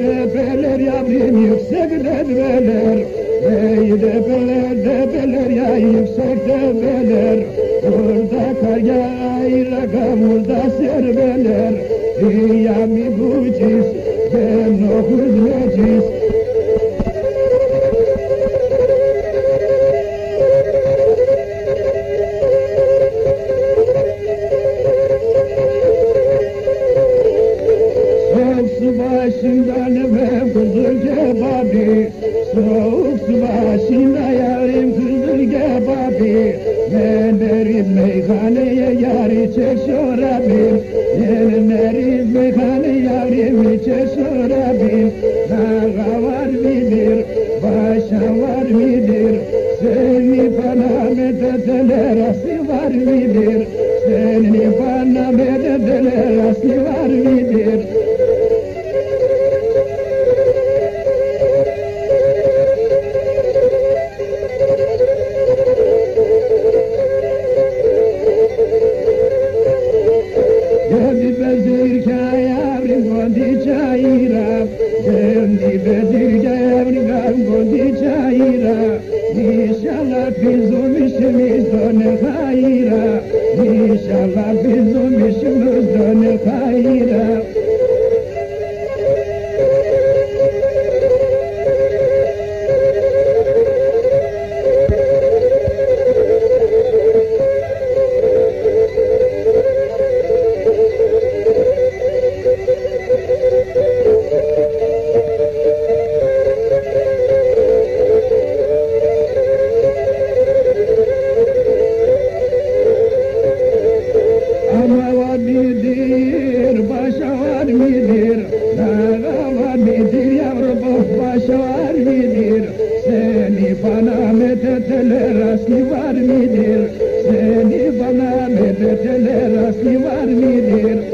Debeler yavrum yüksek debeler, debeler ya yüksek debeler. Burada kar yağar, burada serbeler. Yami bucis, ben okuz mecis. Başından ve kızıl kebabi, soğuk su başında yarim kızıl kebabi. Ben derim meyhaneye yar içek şorabim, yerim meyhane yarim içek şorabim. Dağa var midir, başa var midir, seni bana mededeler aslı var midir, seni bana mededeler aslı var midir? İnşallah bizim işimiz döner hayra, İnşallah bizim işimiz döner hayra. Seni bana mededeler aslı var midir? Seni bana mededeler aslı var midir?